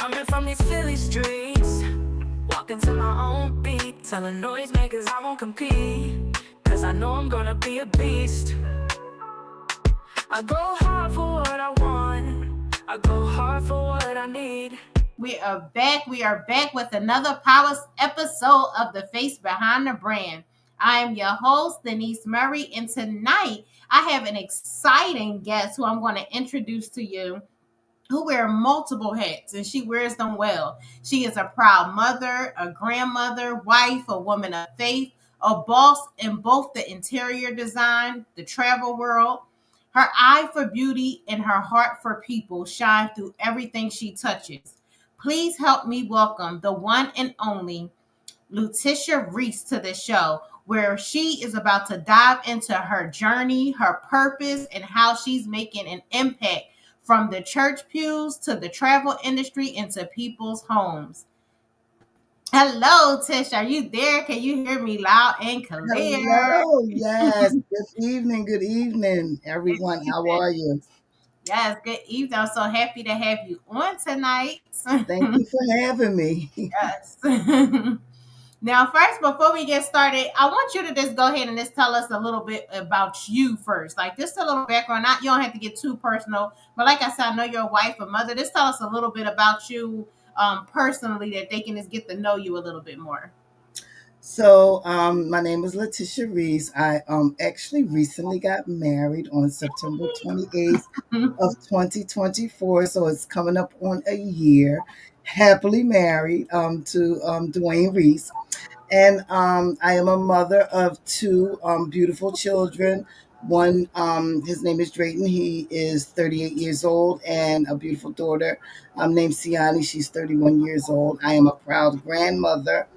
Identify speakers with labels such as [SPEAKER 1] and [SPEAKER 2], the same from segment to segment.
[SPEAKER 1] Coming from these Philly streets, walking to my own beat, telling noisemakers I won't compete, cause I know I'm gonna be a beast. I go hard for what I want, I go hard for what I need.
[SPEAKER 2] We are back. We are back with another power episode of The Face Behind the Brand. I am your host, Denise Murray, and tonight I have an exciting guest who I'm going to introduce to you, who wears multiple hats and she wears them well. She is a proud mother, a grandmother, wife, a woman of faith, a boss in both the interior design, the travel world. Her eye for beauty and her heart for people shine through everything she touches. Please help me welcome the one and only Lutisha Reese to the show, where she is about to dive into her journey, her purpose, and how she's making an impact from the church pews to the travel industry into people's homes. Hello, Tish. Are you there? Can you hear me loud and clear?
[SPEAKER 3] Hello, yes. Good evening, everyone. How are you?
[SPEAKER 2] Yes, good evening. I'm so happy to have you on tonight.
[SPEAKER 3] Thank you for having me.
[SPEAKER 2] Yes. Now, first, before we get started, I want you to just go ahead and just tell us a little bit about you first. Like, just a little background. Not you don't have to get too personal, but like I said, I know you're a wife, a mother. Just tell us a little bit about you personally, that they can just get to know you a little bit more.
[SPEAKER 3] My name is Lutisha Reese. I actually recently got married on September 28th of 2024, so it's coming up on a year. Happily married to Dwayne Reese. And I am a mother of two beautiful children. One, his name is Drayton. He is 38 years old, and a beautiful daughter named Siani. She's 31 years old. I am a proud grandmother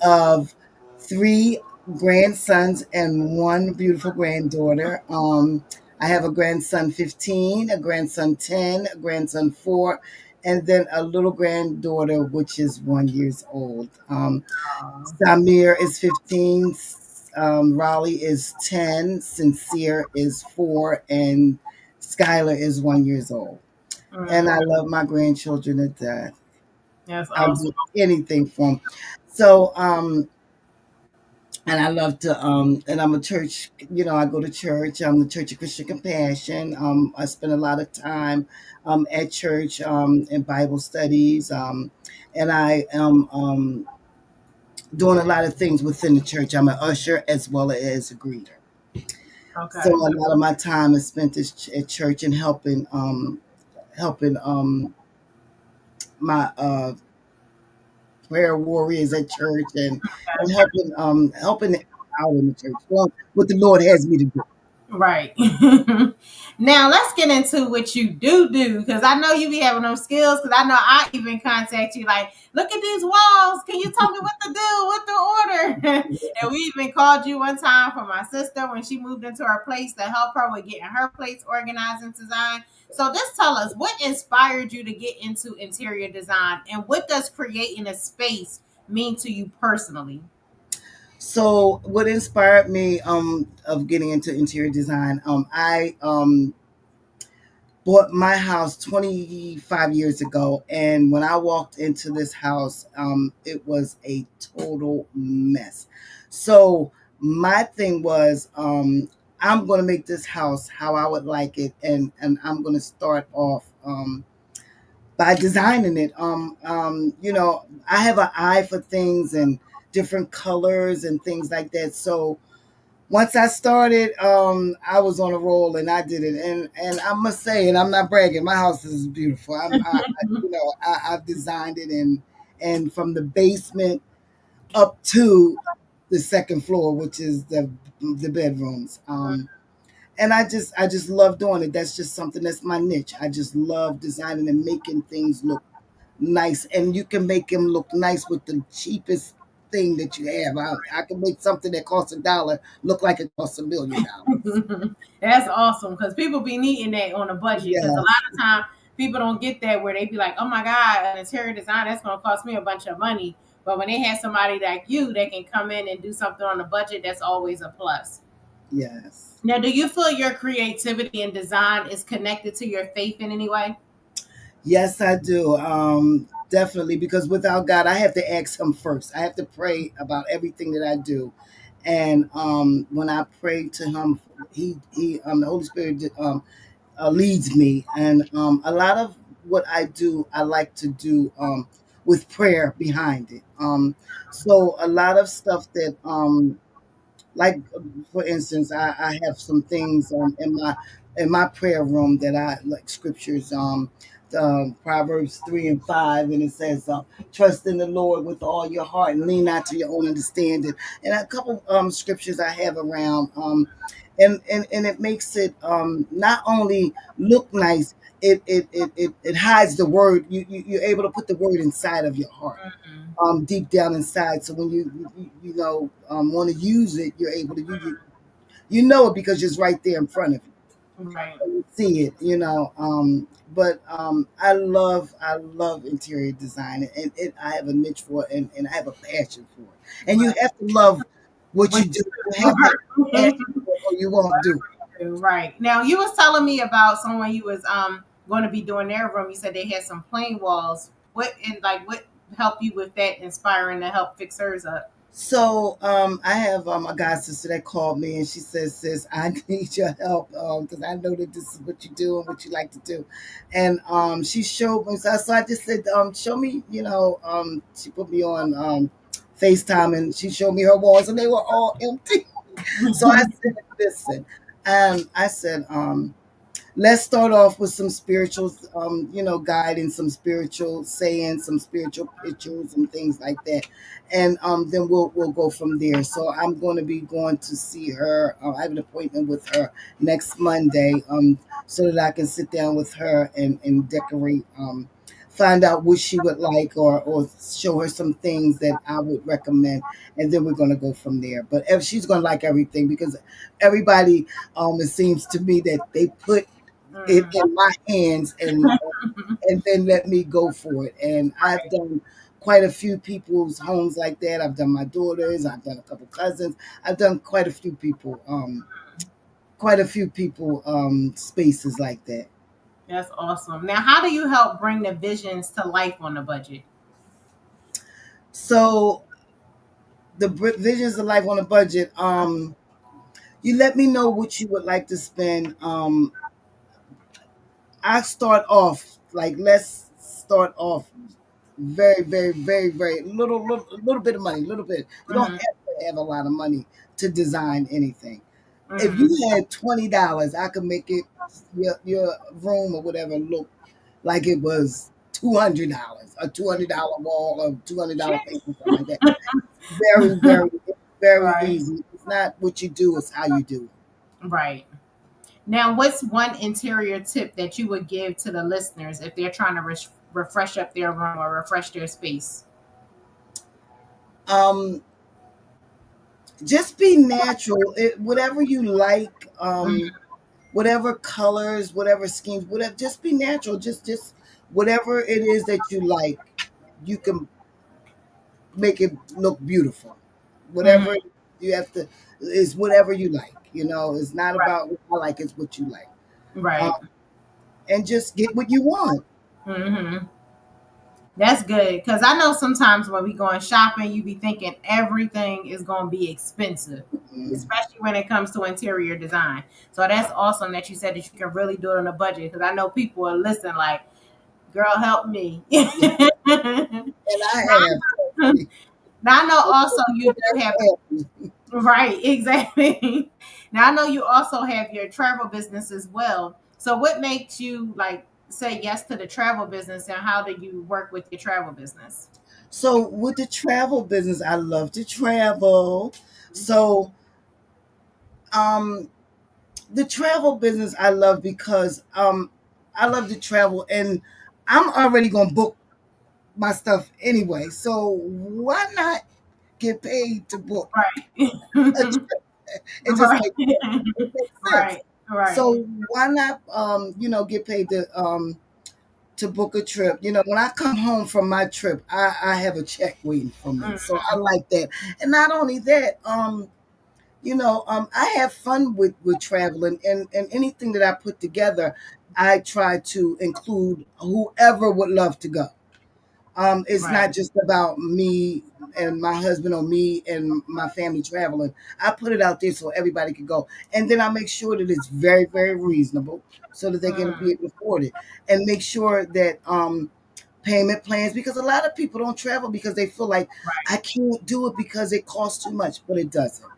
[SPEAKER 3] of three grandsons and one beautiful granddaughter. I have a grandson 15, a grandson 10, a grandson 4, and then a little granddaughter, which is 1 years old. Samir is 15, Raleigh is 10, Sincere is 4, and Skylar is 1 years old. And I love my grandchildren to death.
[SPEAKER 2] That's
[SPEAKER 3] I'll
[SPEAKER 2] awesome.
[SPEAKER 3] do anything for them. So, and I love to, and I'm a church, I go to church. I'm the Church of Christian Compassion. I spend a lot of time at church in Bible studies. And I am doing a lot of things within the church. I'm an usher as well as a greeter. So
[SPEAKER 2] Okay.
[SPEAKER 3] a lot of my time is spent at church and helping my prayer warriors at church and helping out in the church, doing what the Lord has me to do.
[SPEAKER 2] Right. Now let's get into what you do because I know you be having those skills. Because I know I even contact you like, look at these walls. Can you tell me what to do? What to order? And we even called you one time for my sister when she moved into her place to help her with getting her place organized and designed. So just tell us what inspired you to get into interior design and what does creating a space mean to you personally?
[SPEAKER 3] So what inspired me of getting into interior design, I bought my house 25 years ago, and when I walked into this house, it was a total mess. So my thing was, I'm going to make this house how I would like it, and I'm going to start off by designing it. I have an eye for things and different colors and things like that. So once I started, I was on a roll and I did it. And I must say, and I'm not bragging, my house is beautiful. I've designed it and from the basement up to the second floor, which is the bedrooms. And I just love doing it. That's just something that's my niche. I just love designing and making things look nice, and you can make them look nice with the cheapest thing that you have. I can make something that costs $1 look like it costs $1 million.
[SPEAKER 2] That's awesome because people be needing that on a budget because a
[SPEAKER 3] Yes,
[SPEAKER 2] lot of time people don't get that where they be like, oh my God, an interior design, that's going to cost me a bunch of money. But when they have somebody like you that can come in and do something on a budget, that's always a plus.
[SPEAKER 3] yes,
[SPEAKER 2] Now, do you feel your creativity and design is connected to your faith in any way?
[SPEAKER 3] yes, I do. definitely, because without God, I have to ask Him first. I have to pray about everything that I do, and when I pray to Him, the Holy Spirit leads me, and a lot of what I do, I like to do with prayer behind it. So a lot of stuff that like for instance, I have some things in my prayer room that I like scriptures, Proverbs 3 and 5, and it says, trust in the Lord with all your heart and lean not to your own understanding. And a couple scriptures I have around, and it makes it not only look nice, it hides the word. You're able to put the word inside of your heart,
[SPEAKER 2] Mhm.
[SPEAKER 3] deep down inside. So when want to use it, you're able to use it. You know it because it's right there in front of you.
[SPEAKER 2] Right.
[SPEAKER 3] You see it, But I love interior design, and I have a niche for it, and I have a passion for it. And you
[SPEAKER 2] Right.
[SPEAKER 3] have to love what
[SPEAKER 2] What
[SPEAKER 3] you do. You have to have a
[SPEAKER 2] you
[SPEAKER 3] passion for it, or you won't do it.
[SPEAKER 2] do. Right. Now you was telling me about someone you was going to be doing their room. You said they had some plain walls. What helped you with that inspiring to help fix hers up?
[SPEAKER 3] So I have a god sister that called me, and she says, "Sis, I need your help because I know that this is what you do and what you like to do." And she showed me. So I just said, "Show me." She put me on FaceTime, and she showed me her walls, and they were all empty. So I said, "Listen," I said, let's start off with some spiritual, guiding, some spiritual sayings, some spiritual pictures and things like that, and then we'll go from there. So I'm going to be going to see her. I have an appointment with her next Monday, so that I can sit down with her and decorate. Find out what she would like, or show her some things that I would recommend, and then we're going to go from there. But if she's going to like everything, because everybody, it seems to me that they put it
[SPEAKER 2] Mhm.
[SPEAKER 3] in my hands, and then let me go for it. And I've done quite a few people's homes like that. I've done my daughters. I've done a couple cousins. I've done quite a few people spaces like that.
[SPEAKER 2] That's awesome. Now, how do you help bring the visions to life on the budget?
[SPEAKER 3] So the visions of life on a budget. You let me know what you would like to spend. I start off like, let's start off very, very, very, very little bit of money, little bit. You don't
[SPEAKER 2] Hmm.
[SPEAKER 3] have to have a lot of money to design anything. If
[SPEAKER 2] Hmm.
[SPEAKER 3] you had $20, I could make it, your room or whatever, look like it was $200, a $200 wall, or $200 painting, something like that. Very, very, very
[SPEAKER 2] Right.
[SPEAKER 3] easy. It's not what you do; it's how you do it.
[SPEAKER 2] Right. Now, what's one interior tip that you would give to the listeners if they're trying to refresh up their room or refresh their space?
[SPEAKER 3] Um, just be natural. Whatever you like. Whatever colors, whatever schemes, whatever, just be natural. Just whatever it is that you like, you can make it look beautiful.
[SPEAKER 2] Hmm.
[SPEAKER 3] Whatever you have to is whatever you like. It's not
[SPEAKER 2] Right.
[SPEAKER 3] about what I like, it's what you like. Um,
[SPEAKER 2] Right.
[SPEAKER 3] and just get what you want.
[SPEAKER 2] Hmm. That's good because I know sometimes when we going shopping, you be thinking everything is going to be expensive,
[SPEAKER 3] Mm,
[SPEAKER 2] especially when it comes to interior design. So that's awesome that you said that you can really do it on a budget because I know people are listening like, girl, help me.
[SPEAKER 3] yeah,
[SPEAKER 2] now,
[SPEAKER 3] and I have.
[SPEAKER 2] now I know also you do have,
[SPEAKER 3] Help.
[SPEAKER 2] right, exactly. Now I know you also have your travel business as well. So what makes you like say yes to the travel business and how do you work with your travel business?
[SPEAKER 3] So with the travel business, I love to travel. So um the travel business I love because I love to travel, and I'm already gonna book my stuff anyway. So why not get paid to book
[SPEAKER 2] Right.
[SPEAKER 3] a trip? It just
[SPEAKER 2] Right.
[SPEAKER 3] makes sense.
[SPEAKER 2] Right. Right.
[SPEAKER 3] So why not get paid to book a trip? When I come home from my trip, I have a check waiting for me. So I like that. And not only that, I have fun with traveling, and anything that I put together, I try to include whoever would love to go. It's
[SPEAKER 2] Right.
[SPEAKER 3] not just about me and my husband or me and my family traveling. I put it out there so everybody can go, and then I make sure that it's very, very reasonable so that they can be
[SPEAKER 2] Mm,
[SPEAKER 3] able to afford it, and make sure that payment plans, because a lot of people don't travel because they feel like
[SPEAKER 2] right.
[SPEAKER 3] I can't do it because it costs too much, but it doesn't.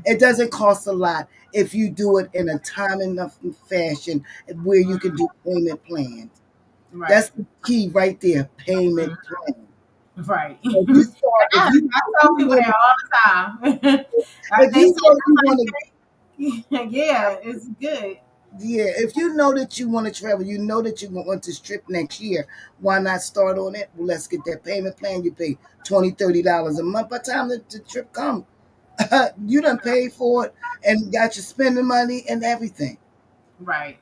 [SPEAKER 3] It doesn't cost a lot if you do it in a time enough fashion where you can
[SPEAKER 2] Mm,
[SPEAKER 3] do payment plans.
[SPEAKER 2] right.
[SPEAKER 3] That's the key right there, payment
[SPEAKER 2] Mm,
[SPEAKER 3] plan.
[SPEAKER 2] right.
[SPEAKER 3] So if you start,
[SPEAKER 2] I tell people that all the time.
[SPEAKER 3] if
[SPEAKER 2] They
[SPEAKER 3] you
[SPEAKER 2] say,
[SPEAKER 3] know you want to,
[SPEAKER 2] yeah, it's good.
[SPEAKER 3] yeah, if you know that you want to travel, you know that you want this trip next year. Why not start on it? Well, let's get that payment plan. You pay $20, $30 a month. By the time the trip comes, you done paid for it and got your spending money and everything,
[SPEAKER 2] Right.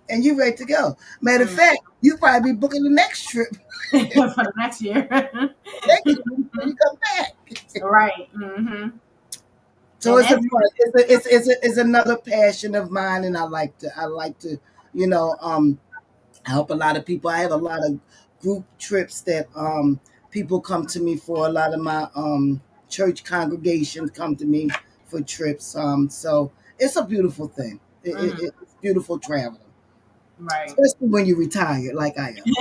[SPEAKER 3] and you ready to go. Matter of
[SPEAKER 2] Mm.
[SPEAKER 3] fact, you probably be booking the next trip
[SPEAKER 2] For the next year.
[SPEAKER 3] next year when you come back.
[SPEAKER 2] Right. Hmm.
[SPEAKER 3] So
[SPEAKER 2] And
[SPEAKER 3] it's a
[SPEAKER 2] that's
[SPEAKER 3] fun. It's another passion of mine, and I like to you know help a lot of people. I have a lot of group trips that people come to me for. A lot of my church congregations come to me for trips. So it's a beautiful thing.
[SPEAKER 2] mhm,
[SPEAKER 3] It's beautiful traveling,
[SPEAKER 2] right.
[SPEAKER 3] especially when you retire, like I am.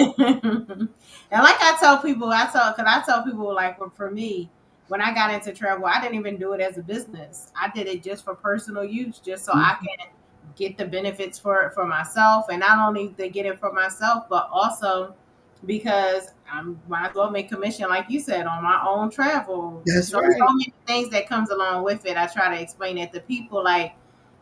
[SPEAKER 2] And like I tell people, because I tell people, like, for me, when I got into travel, I didn't even do it as a business. I did it just for personal use, just so I can get the benefits for myself, and not only to get it for myself, but also because I might as well make commission, like you said, on my own travel.
[SPEAKER 3] That's
[SPEAKER 2] So
[SPEAKER 3] right.
[SPEAKER 2] many things that comes along with it. I try to explain it to people, like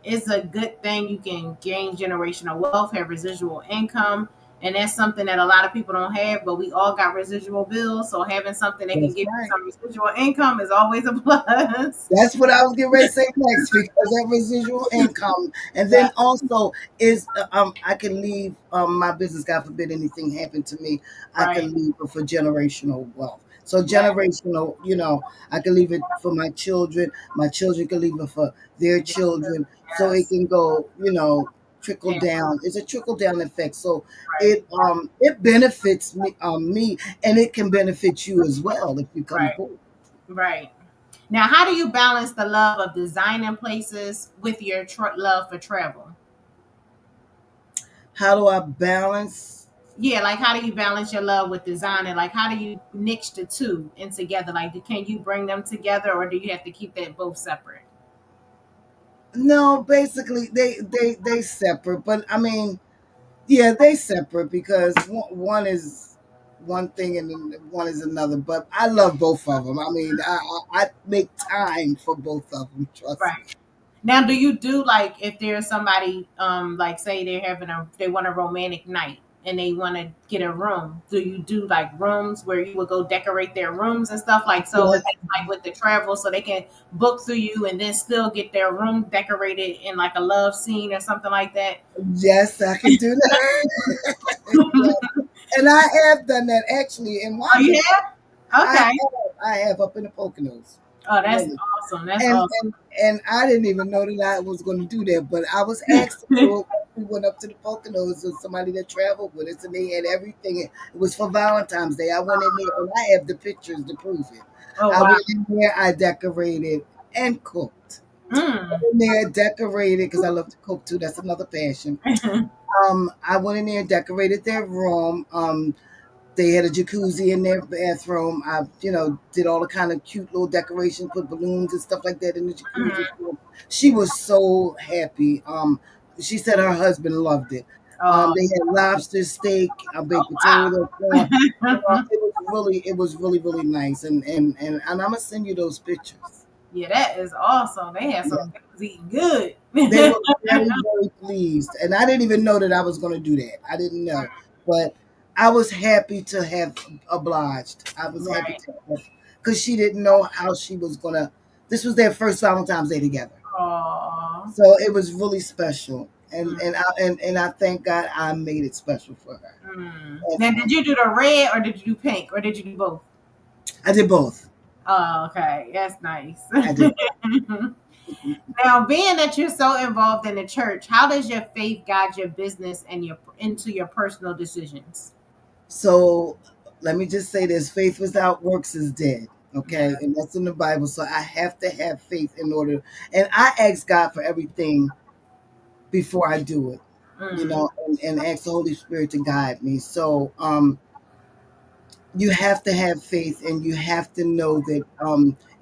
[SPEAKER 2] it's a good thing. You can gain generational wealth, have residual income, and that's something that a lot of people don't have, but we all got residual bills. So having something that can
[SPEAKER 3] That's
[SPEAKER 2] give you
[SPEAKER 3] right.
[SPEAKER 2] some residual income is always a plus.
[SPEAKER 3] That's what I was getting ready to say next, because that residual income, and
[SPEAKER 2] Yeah,
[SPEAKER 3] then also is I can leave my business. God forbid anything happened to me, I
[SPEAKER 2] right.
[SPEAKER 3] can leave it for generational wealth. So
[SPEAKER 2] Yeah,
[SPEAKER 3] generational, I can leave it for my children. My children can leave it for their children, so it
[SPEAKER 2] yes.
[SPEAKER 3] can go, trickle
[SPEAKER 2] Yeah,
[SPEAKER 3] down. It's a trickle down effect. So
[SPEAKER 2] right,
[SPEAKER 3] it benefits me, and it can benefit you as well if you come
[SPEAKER 2] right,
[SPEAKER 3] aboard.
[SPEAKER 2] right. Now, how do you balance the love of designing places with your love for travel?
[SPEAKER 3] How do I balance?
[SPEAKER 2] Yeah, like how do you balance your love with designing? Like how do you mix the two in together? Like can you bring them together, or do you have to keep that both separate?
[SPEAKER 3] No, basically they separate, but I mean, yeah, they separate because one is one thing and then one is another. But I love both of them. I mean, I make time for both of them. Trust me.
[SPEAKER 2] Right. Now, do you do like if there's somebody like say they want a romantic night and they want to get a room? Do you do like rooms where you would go decorate their rooms and stuff like so? If
[SPEAKER 3] Yes,
[SPEAKER 2] it's like with the travel, so they can book through you and then still get their room decorated in like a love scene or something like that.
[SPEAKER 3] yes, I can do that. Yes, and I have done that actually in
[SPEAKER 2] Oh, you
[SPEAKER 3] Washington.
[SPEAKER 2] have? Okay.
[SPEAKER 3] I have up in the Poconos,
[SPEAKER 2] Oh, that's
[SPEAKER 3] really.
[SPEAKER 2] awesome. That's
[SPEAKER 3] and
[SPEAKER 2] awesome.
[SPEAKER 3] and and I didn't even know that I was going to do that, but I was asked to do it. We went up to the Poconos with somebody that traveled with us, and they had everything. It was for Valentine's Day. I went in there, and I have the pictures to prove it.
[SPEAKER 2] Oh
[SPEAKER 3] I
[SPEAKER 2] wow.
[SPEAKER 3] went in there, I decorated and cooked.
[SPEAKER 2] Mm.
[SPEAKER 3] In there, decorated because I love to cook too. That's another passion. I went in there and decorated their room. They had a jacuzzi in their bathroom. I, did all the kind of cute little decorations, put balloons and stuff like that in the jacuzzi.
[SPEAKER 2] Mhm.
[SPEAKER 3] She was so happy. She said her husband loved it.
[SPEAKER 2] Oh,
[SPEAKER 3] They had lobster, steak, baked
[SPEAKER 2] wow.
[SPEAKER 3] potato, corn. It was really, really nice. And I'm gonna send you those pictures.
[SPEAKER 2] Yeah, that is awesome. They had some.
[SPEAKER 3] Yeah.
[SPEAKER 2] They was eating good.
[SPEAKER 3] They were very, very pleased. And I didn't even know that I was going to do that. I didn't know. But I was happy to have obliged. I was happy
[SPEAKER 2] Right.
[SPEAKER 3] to have, because she didn't know how she was going to. This was their first Valentine's Day together.
[SPEAKER 2] Oh.
[SPEAKER 3] So it was really special. And I thank God I made it special for her. And
[SPEAKER 2] Now, did you do the red or did you do pink or did you do both?
[SPEAKER 3] I did both.
[SPEAKER 2] Oh, okay. That's nice.
[SPEAKER 3] I did both.
[SPEAKER 2] Now, being that you're so involved in the church, how does your faith guide your business and your into your personal decisions?
[SPEAKER 3] So let me just say this: faith without works is dead.
[SPEAKER 2] Yeah.
[SPEAKER 3] Okay, and that's in the Bible. So I have to have faith in order, and I ask God for everything before I do it.
[SPEAKER 2] Mm,
[SPEAKER 3] And ask the Holy Spirit to guide me. So you have to have faith, and you have to know that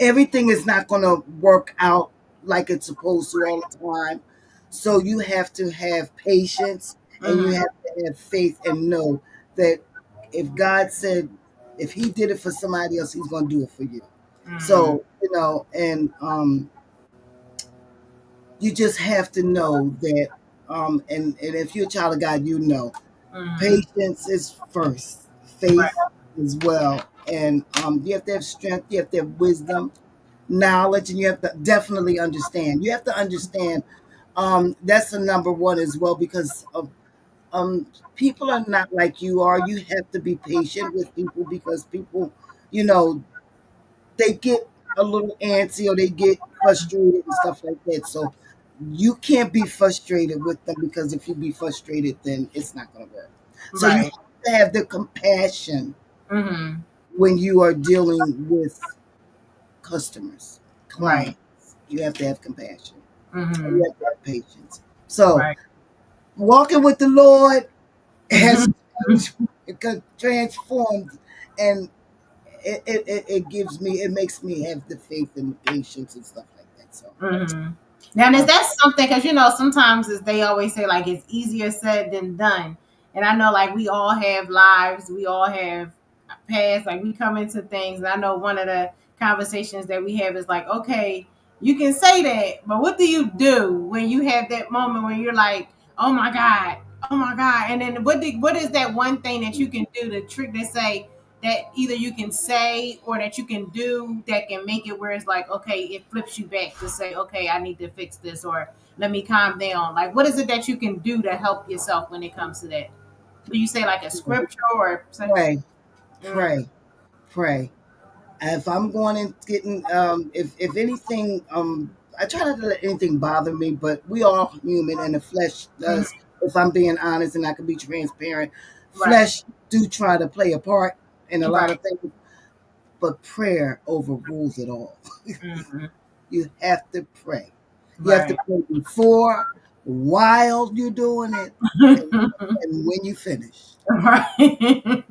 [SPEAKER 3] everything is not going to work out like it's supposed to all the time. So you have to have patience, and you
[SPEAKER 2] mm,
[SPEAKER 3] have to have faith and know that if God said, if he did it for somebody else, he's going to do it for you.
[SPEAKER 2] mm,
[SPEAKER 3] So, and you just have to know that, and if you're a child of God,
[SPEAKER 2] mm.
[SPEAKER 3] patience is first,
[SPEAKER 2] Right.
[SPEAKER 3] faith as well, and you have to have strength, you have to have wisdom, knowledge, and you have to definitely understand. You have to understand. That's the number one as well, because of people are not like you are. You have to be patient with people because people, you know, they get a little antsy or they get frustrated and stuff like that. So you can't be frustrated with them, because if you be frustrated, then it's not going to work. So you
[SPEAKER 2] Right.
[SPEAKER 3] have to have the compassion
[SPEAKER 2] Mm-hmm.
[SPEAKER 3] when you are dealing with customers,
[SPEAKER 2] Right.
[SPEAKER 3] clients. You have to have compassion. And
[SPEAKER 2] Mm-hmm.
[SPEAKER 3] you have to have patience. So
[SPEAKER 2] Right.
[SPEAKER 3] walking with the Lord has
[SPEAKER 2] Mm-hmm.
[SPEAKER 3] transformed, and it gives me, it makes me have the faith and the patience and stuff like that. So
[SPEAKER 2] Mm-hmm. Now, is
[SPEAKER 3] um,
[SPEAKER 2] that something? Because sometimes as they always say, like it's easier said than done. And I know, like we all have lives, we all have past. Like we come into things, and I know one of the conversations that we have is like, okay, you can say that, but what do you do when you have that moment when you're like, oh my god, and then what is that one thing that you can do to trick to say that either you can say or that you can do that can make it where it's like, okay, it flips you back to say, okay, I need to fix this or let me calm down. Like, what is it that you can do to help yourself when it comes to that? Do you say like a scripture or say,
[SPEAKER 3] pray,
[SPEAKER 2] mm,
[SPEAKER 3] pray, pray. If I'm going and getting, if anything, I try not to let anything bother me, but we all human, and the flesh
[SPEAKER 2] mm,
[SPEAKER 3] does. If I'm being honest and I can be transparent,
[SPEAKER 2] right,
[SPEAKER 3] flesh do try to play a part in a lot
[SPEAKER 2] right,
[SPEAKER 3] of things, but prayer overrules it all.
[SPEAKER 2] mm,
[SPEAKER 3] You have to pray. You have to
[SPEAKER 2] right.
[SPEAKER 3] pray before, while you're doing it, and, and when you finish.
[SPEAKER 2] Right.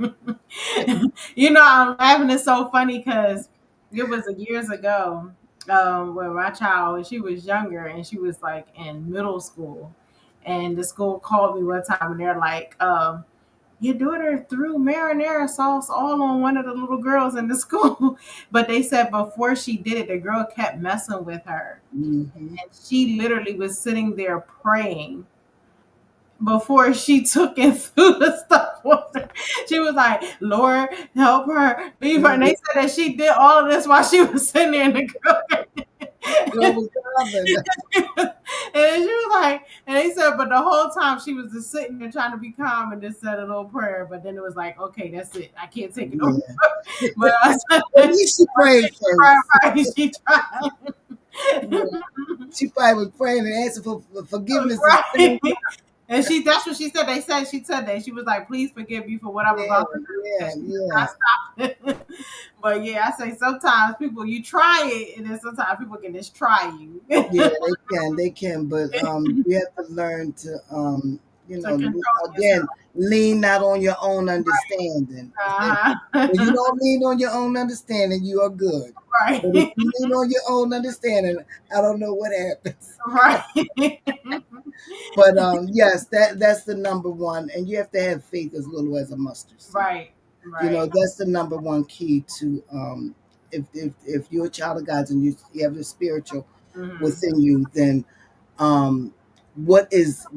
[SPEAKER 2] I'm laughing. It's so funny because it was years ago when my child, she was younger and she was like in middle school. And the school called me one time and they're like, your daughter threw marinara sauce all on one of the little girls in the school. But they said before she did it, the girl kept messing with her.
[SPEAKER 3] Hmm.
[SPEAKER 2] And she literally was sitting there praying before she took and threw the stuff on her. She was like, Lord, help her, leave her. And they said that she did all of this while she was sitting there in the girl.
[SPEAKER 3] Girl was driving.
[SPEAKER 2] And she was like, and they said, but the whole time she was just sitting there trying to be calm and just said a little prayer. But then it was like, okay, that's it. I can't take it over.
[SPEAKER 3] Yeah.
[SPEAKER 2] But I
[SPEAKER 3] At
[SPEAKER 2] said,
[SPEAKER 3] least she prayed first.
[SPEAKER 2] she tried.
[SPEAKER 3] Yeah. She probably was praying and asking for forgiveness and
[SPEAKER 2] Right.
[SPEAKER 3] saying,
[SPEAKER 2] And that's what she said. She said that. She was like, please forgive me for what I'm
[SPEAKER 3] yeah,
[SPEAKER 2] about to do
[SPEAKER 3] yeah,
[SPEAKER 2] because she did
[SPEAKER 3] yeah,
[SPEAKER 2] not stop it. But yeah, I say sometimes people you try it and then sometimes people can just try you.
[SPEAKER 3] yeah. They can, but you have to learn to
[SPEAKER 2] To control
[SPEAKER 3] again,
[SPEAKER 2] yourself.
[SPEAKER 3] lean not on your own understanding. When you
[SPEAKER 2] Uh-huh.
[SPEAKER 3] don't lean on your own understanding, you are good.
[SPEAKER 2] Right.
[SPEAKER 3] But if you lean on your own understanding, I don't know what happens.
[SPEAKER 2] Right.
[SPEAKER 3] But yes, that's the number one, and you have to have faith as little as a mustard seed.
[SPEAKER 2] Right. Right.
[SPEAKER 3] That's the number one key to if you're a child of God and you have the spiritual
[SPEAKER 2] Hmm.
[SPEAKER 3] within you, then um, what is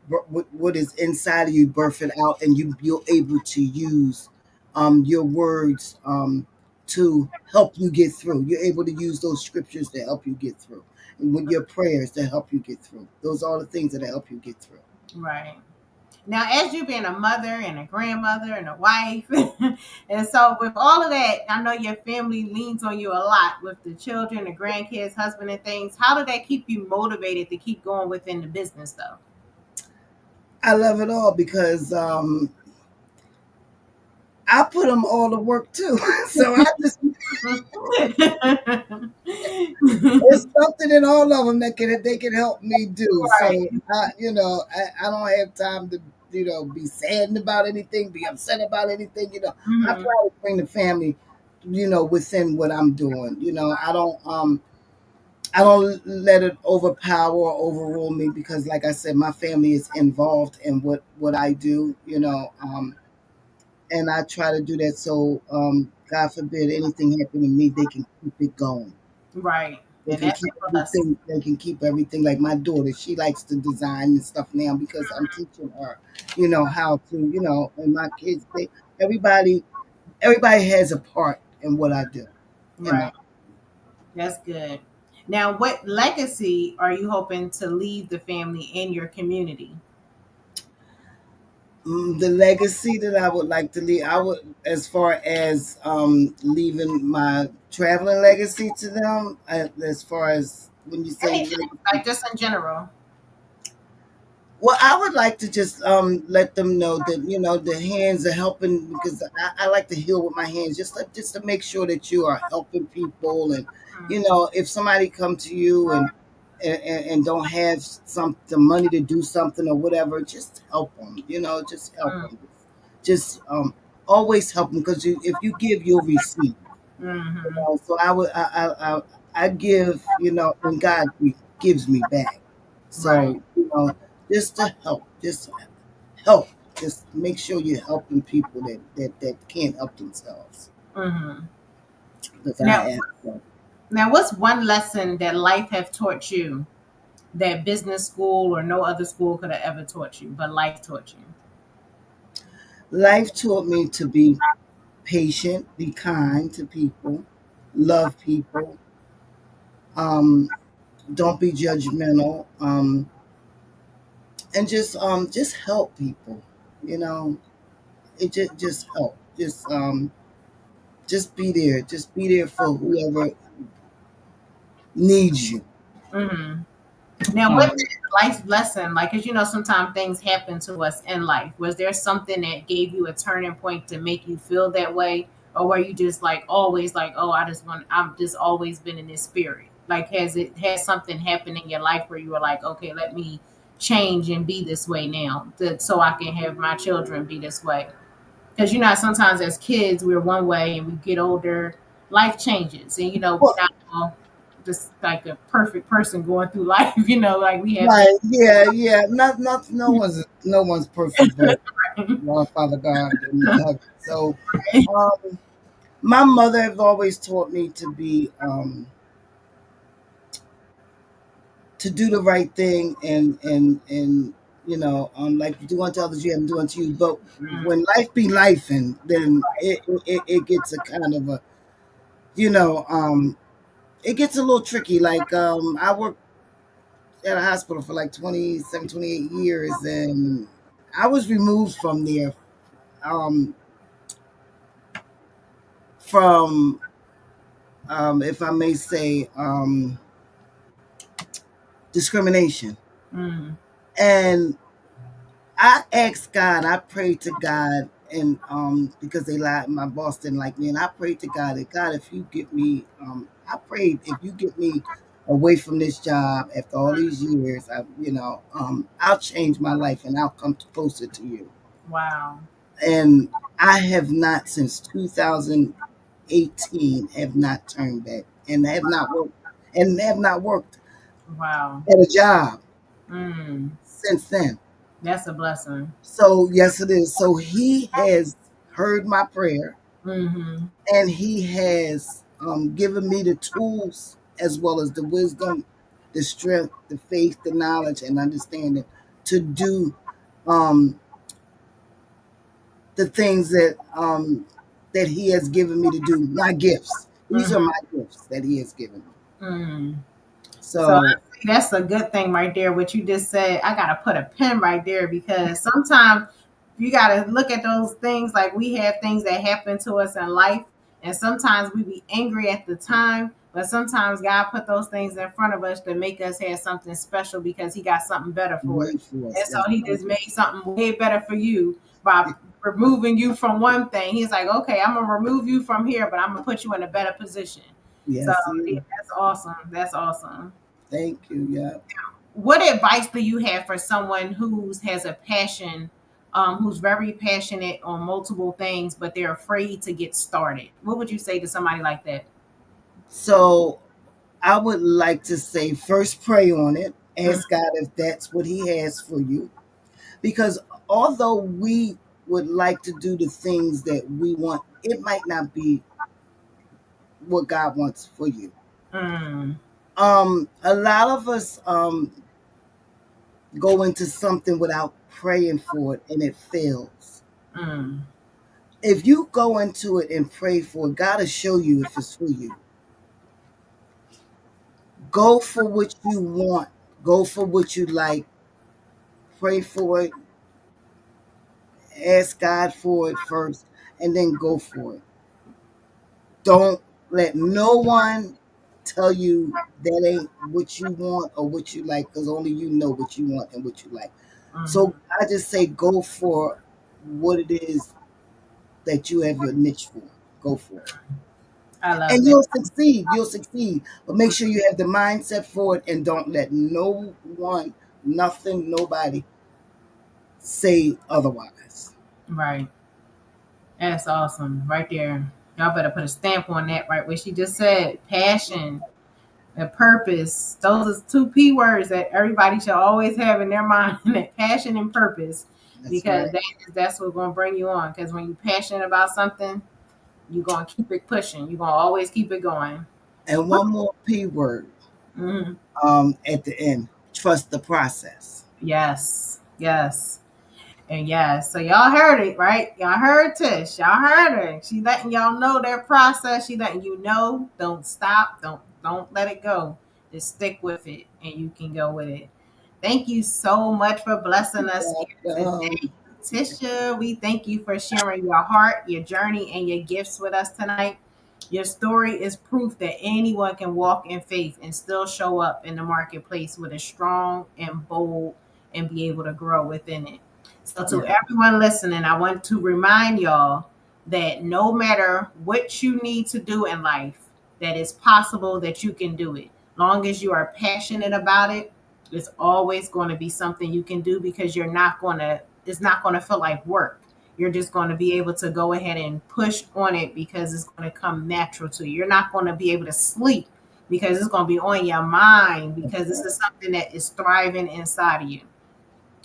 [SPEAKER 3] what is inside of you, birth it out, and you're able to use your words to help you get through. You're able to use those scriptures to help you get through, and with your prayers to help you get through. Those are the things that help you get through.
[SPEAKER 2] Right. Now, as you being a mother and a grandmother and a wife, and so with all of that, I know your family leans on you a lot with the children, the grandkids, husband, and things. How did that keep you motivated to keep going within the business, though?
[SPEAKER 3] I love it all because I put them all to work too. So I just it's something in all of them that they can help me do. So
[SPEAKER 2] Right.
[SPEAKER 3] I don't have time to be saddened about anything, be upset about anything. I
[SPEAKER 2] Mhm.
[SPEAKER 3] try to bring the family, within what I'm doing. I don't let it overpower or overrule me because, like I said, my family is involved in what I do. And I try to do that so, God forbid anything happen to me, they can keep it going.
[SPEAKER 2] Right.
[SPEAKER 3] They
[SPEAKER 2] And
[SPEAKER 3] can
[SPEAKER 2] that's
[SPEAKER 3] keep
[SPEAKER 2] a plus.
[SPEAKER 3] everything. They can keep everything. Like my daughter, she likes to design and stuff now because I'm teaching her, how to, and my kids. Everybody, everybody has a part in what I do in my.
[SPEAKER 2] Right. That's good. Now, what legacy are you hoping to leave the family in your community?
[SPEAKER 3] The legacy that I would like to leave, as far as leaving my traveling legacy to them, as far as when you say
[SPEAKER 2] Anything,
[SPEAKER 3] legacy.
[SPEAKER 2] like just in general.
[SPEAKER 3] Well, I would like to just let them know that the hands are helping because I like to heal with my hands, just to make sure that you are helping people, and
[SPEAKER 2] Mhm.
[SPEAKER 3] if somebody come to you and don't have the money to do something or whatever, just help them. Just help them. Just always help them because if you give, you'll receive.
[SPEAKER 2] Mm-hmm.
[SPEAKER 3] So I give, and God gives me back.
[SPEAKER 2] Right.
[SPEAKER 3] So, just to help, help, just make sure you're helping people that can't help themselves.
[SPEAKER 2] Mm-hmm.
[SPEAKER 3] Because I
[SPEAKER 2] Now,
[SPEAKER 3] ask them.
[SPEAKER 2] now, what's one lesson that life have taught you that business school or no other school could have ever taught you, but life taught you?
[SPEAKER 3] Life taught me to be patient, be kind to people, love people, um, don't be judgmental, and just help people. You know, it just help. Just be there. Just be there for whoever needs you.
[SPEAKER 2] Mm-hmm. Now, what
[SPEAKER 3] Um,
[SPEAKER 2] life lesson, like, because sometimes things happen to us in life. Was there something that gave you a turning point to make you feel that way, or were you just like always like, oh, I'm just always been in this spirit? Like, has something happened in your life where you were like, okay, let me change and be this way now, so I can have my children be this way? Because sometimes as kids we're one way, and we get older, life changes, and we're
[SPEAKER 3] well,
[SPEAKER 2] not all just like a perfect person going through life. Like we have
[SPEAKER 3] right, yeah, yeah. Not, no one's perfect, but our Father God in heaven. So, um, my mother has always taught me to do the right thing and like do unto others you haven't do unto you. But when life be life, and then it gets a kind of a you know it gets a little tricky. Like I worked at a hospital for like 27, 28 years, and I was removed from there um, from if I may say, discrimination.
[SPEAKER 2] Mm,
[SPEAKER 3] And I asked God, I prayed to God, and because they lied, my boss didn't like me, and I prayed to God that God, if you get me, I prayed if you get me away from this job after all these years, I'll change my life and I'll come closer to you.
[SPEAKER 2] wow.
[SPEAKER 3] And I have not since 2018 have not turned back and have not worked
[SPEAKER 2] Wow.
[SPEAKER 3] at a job
[SPEAKER 2] Mm,
[SPEAKER 3] since then.
[SPEAKER 2] that's a blessing.
[SPEAKER 3] So yes, it is. So he has heard my prayer,
[SPEAKER 2] Mm-hmm.
[SPEAKER 3] and he has given me the tools as well as the wisdom, the strength, the faith, the knowledge, and understanding to do um, the things that he has given me to do. My gifts. These are
[SPEAKER 2] Mm-hmm.
[SPEAKER 3] my gifts that he has given me.
[SPEAKER 2] Mm. So
[SPEAKER 3] So
[SPEAKER 2] that's a good thing right there. What you just said, I gotta put a pin right there, because sometimes you gotta look at those things, like we have things that happen to us in life, and sometimes we be angry at the time, but sometimes God put those things in front of us to make us have something special because He got something better for us.
[SPEAKER 3] wait for us.
[SPEAKER 2] And
[SPEAKER 3] That's
[SPEAKER 2] so He
[SPEAKER 3] right.
[SPEAKER 2] just made something way better for you by removing you from one thing. He's like, okay, I'm gonna remove you from here, but I'm gonna put you in a better position. So
[SPEAKER 3] Yes,
[SPEAKER 2] yeah,
[SPEAKER 3] yeah.
[SPEAKER 2] that's awesome. That's awesome.
[SPEAKER 3] Thank you. Yeah.
[SPEAKER 2] What advice do you have for someone who has a passion, who's very passionate on multiple things, but they're afraid to get started? What would you say to somebody like that?
[SPEAKER 3] So I would like to say first pray on it.
[SPEAKER 2] Mm,
[SPEAKER 3] Ask God if that's what He has for you. Because although we would like to do the things that we want, it might not be what God wants for you.
[SPEAKER 2] mm,
[SPEAKER 3] A lot of us go into something without praying for it and it fails.
[SPEAKER 2] mm,
[SPEAKER 3] If you go into it and pray for it, God will show you if it's for you. Go for what you want. Go for what you like. Pray for it. Ask God for it first, and then go for it. Don't let no one tell you that ain't what you want or what you like, because only you know what you want and what you like.
[SPEAKER 2] mm.
[SPEAKER 3] So I just say go for what it is that you have your niche for. Go for it.
[SPEAKER 2] I love
[SPEAKER 3] And
[SPEAKER 2] that.
[SPEAKER 3] you'll succeed. You'll succeed. But make sure you have the mindset for it and don't let no one, nothing, nobody say otherwise.
[SPEAKER 2] Right. That's awesome. Right there. Y'all better put a stamp on that, right? What she just said. Passion and purpose. Those are two P words that everybody should always have in their mind. Passion and purpose.
[SPEAKER 3] That's
[SPEAKER 2] Because
[SPEAKER 3] right.
[SPEAKER 2] that's what's gonna bring you on. Because when you're passionate about something, you're gonna keep it pushing. You're gonna always keep it going.
[SPEAKER 3] And one more P word
[SPEAKER 2] Hmm.
[SPEAKER 3] at the end. Trust the process.
[SPEAKER 2] Yes. Yes. And yeah, so y'all heard it, right? Y'all heard Tish. Y'all heard her. She letting y'all know their process. She letting you know. Don't stop. Don't let it go. Just stick with it, and you can go with it. Thank you so much for blessing us here
[SPEAKER 3] Um,
[SPEAKER 2] today, Tisha. We thank you for sharing your heart, your journey, and your gifts with us tonight. Your story is proof that anyone can walk in faith and still show up in the marketplace with a strong and bold and be able to grow within it. So, to
[SPEAKER 3] yeah,
[SPEAKER 2] everyone listening, I want to remind y'all that no matter what you need to do in life, that it's possible that you can do it. Long as you are passionate about it, it's always going to be something you can do because it's not going to feel like work. You're just going to be able to go ahead and push on it because it's going to come natural to you. You're not going to be able to sleep because it's going to be on your mind
[SPEAKER 3] that's
[SPEAKER 2] because this
[SPEAKER 3] right.
[SPEAKER 2] is something that is thriving inside of you.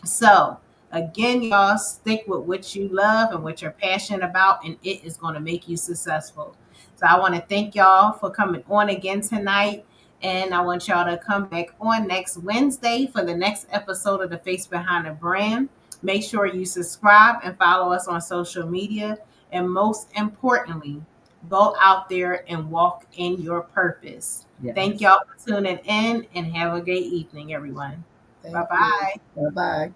[SPEAKER 2] So, again, y'all stick with what you love and what you're passionate about, and it is going to make you successful. So, I want to thank y'all for coming on again tonight. And I want y'all to come back on next Wednesday for the next episode of The Face Behind the Brand. Make sure you subscribe and follow us on social media. And most importantly, go out there and walk in your purpose. Thank
[SPEAKER 3] Yes.
[SPEAKER 2] y'all for tuning in and have a great evening, everyone. Bye
[SPEAKER 3] Thank you.
[SPEAKER 2] bye.
[SPEAKER 3] Bye bye.